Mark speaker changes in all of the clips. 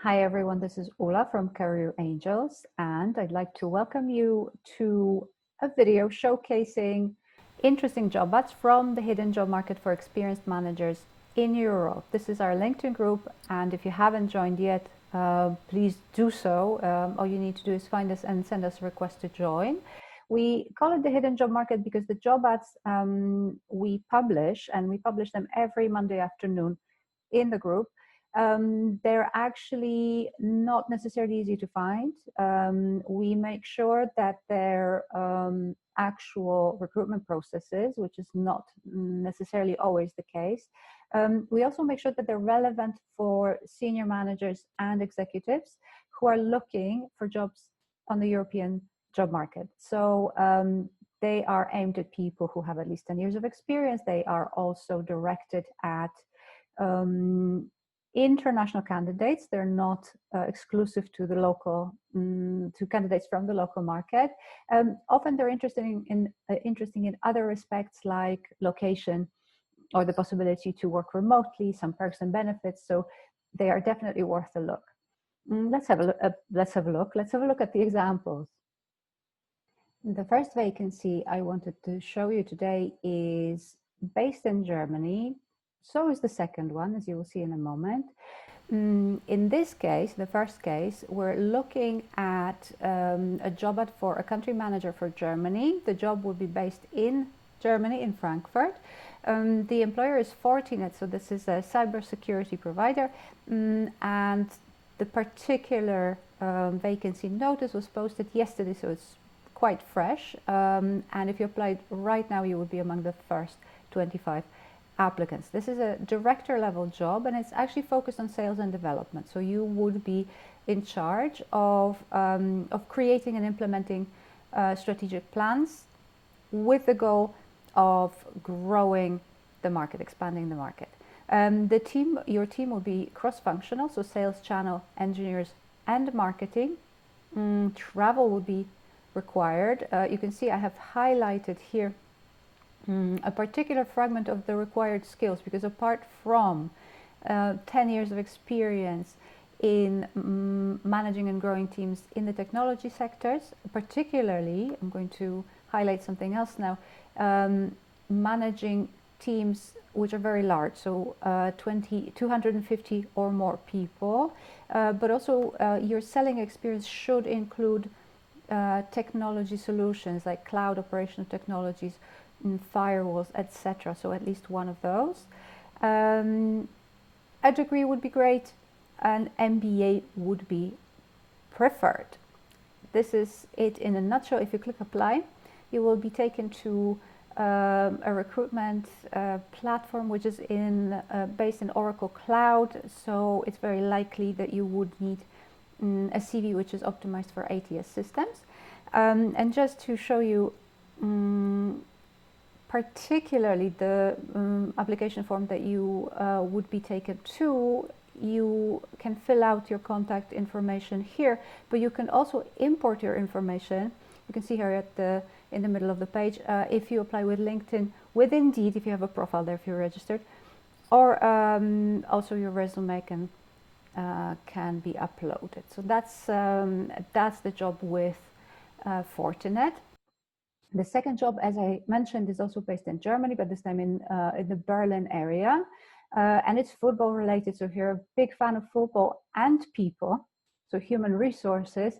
Speaker 1: Hi everyone, this is Ola from Career Angels, and I'd like to welcome you to a video showcasing interesting job ads from the hidden job market for experienced managers in Europe. This is our LinkedIn group, and if you haven't joined yet, please do so. All you need to do is find us and send us a request to join. We call it the hidden job market because the job ads we publish them every Monday afternoon in the group. They're actually not necessarily easy to find. We make sure that they're actual recruitment processes, which is not necessarily always the case. We also make sure that they're relevant for senior managers and executives who are looking for jobs on the European job market. So they are aimed at people who have at least 10 years of experience. They are also directed at international candidates. They're not exclusive to the local, to candidates from the local market. Often they're interesting in other respects like location or the possibility to work remotely, some perks and benefits. So they are definitely worth a look. Let's have a look. Let's have a look at the examples. The first vacancy I wanted to show you today is based in Germany. So is the second one, as you will see in a moment. In this case, the first case, we're looking at a job ad for a country manager for Germany. The job will be based in Germany, in Frankfurt. The employer is Fortinet, so this is a cybersecurity provider, and the particular vacancy notice was posted yesterday, so it's quite fresh, and if you applied right now, you would be among the first 25 applicants. This is a director level job, and it's actually focused on sales and development. So you would be in charge of creating and implementing strategic plans with the goal of growing the market, expanding the market. Your team will be cross-functional, so sales, channel, engineers, and marketing. Travel will be required. You can see I have highlighted here a particular fragment of the required skills, because apart from 10 years of experience in managing and growing teams in the technology sectors, particularly, I'm going to highlight something else now, managing teams which are very large, so 250 or more people, but also your selling experience should include technology solutions like cloud operational technologies, firewalls, etc. So at least one of those. A degree would be great, and MBA would be preferred. This is it in a nutshell. If you click apply, you will be taken to a recruitment platform which is based in Oracle Cloud. So it's very likely that you would need a CV which is optimized for ATS systems. And just to show you particularly the application form that you would be taken to, you can fill out your contact information here, but you can also import your information. You can see here in the middle of the page, if you apply with LinkedIn, with Indeed, if you have a profile there, if you're registered, or also your resume can be uploaded. So that's the job with Fortinet. The second job, as I mentioned, is also based in Germany, but this time in the Berlin area, and it's football related. So if you're a big fan of football and people, so human resources,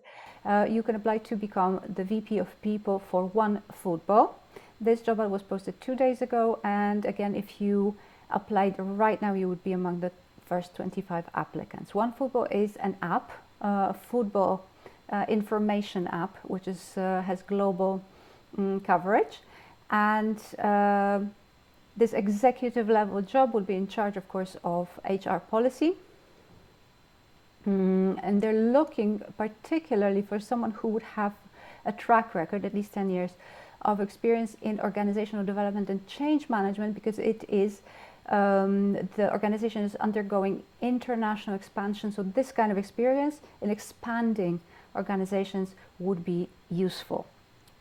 Speaker 1: you can apply to become the VP of people for OneFootball. This job was posted 2 days ago, and again, if you applied right now, you would be among the first 25 applicants. OneFootball is an app, a football information app, which has global coverage, and this executive level job will be in charge, of course, of HR policy, and they're looking particularly for someone who would have a track record, at least 10 years of experience in organizational development and change management, because the organization is undergoing international expansion. So this kind of experience in expanding organizations would be useful.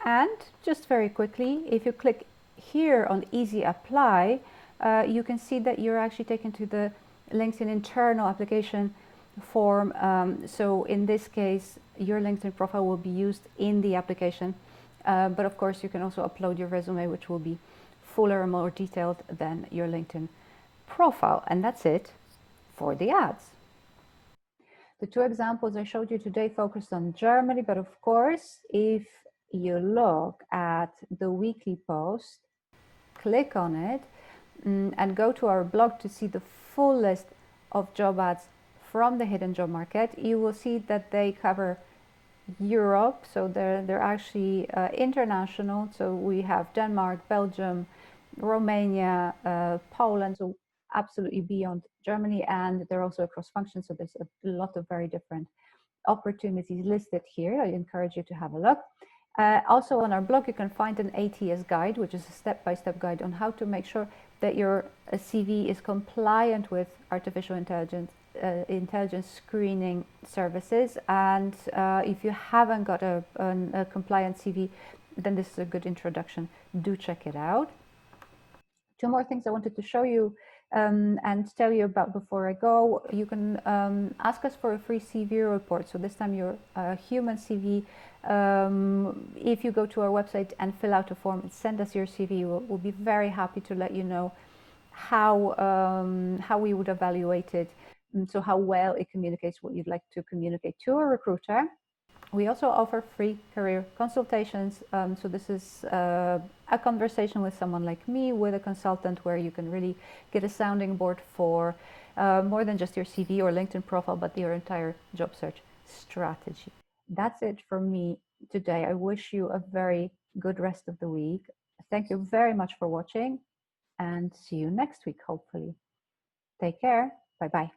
Speaker 1: And just very quickly, if you click here on Easy Apply, you can see that you're actually taken to the LinkedIn internal application form. So in this case, your LinkedIn profile will be used in the application, but of course you can also upload your resume, which will be fuller and more detailed than your LinkedIn profile. And that's it for the ads. The two examples I showed you today focused on Germany, but of course, if you look at the weekly post, click on it and go to our blog to see the full list of job ads from the hidden job market, you will see that they cover Europe, so they're actually international. So we have Denmark, Belgium, Romania, Poland, so absolutely beyond Germany, and they're also across functions. So there's a lot of very different opportunities listed here. I encourage you to have a look. Also on our blog, you can find an ATS guide, which is a step-by-step guide on how to make sure that your CV is compliant with artificial intelligence screening services. And if you haven't got a compliant CV, then this is a good introduction. Do check it out. Two more things I wanted to show you and tell you about before I go. You can ask us for a free CV report. So this time your human CV. If you go to our website and fill out a form and send us your CV, we'll be very happy to let you know how we would evaluate it. So how well it communicates what you'd like to communicate to a recruiter. We also offer free career consultations. So this is a conversation with someone like me, with a consultant, where you can really get a sounding board for more than just your CV or LinkedIn profile, but your entire job search strategy. That's it from me today. I wish you a very good rest of the week. Thank you very much for watching, and see you next week, hopefully. Take care. Bye-bye.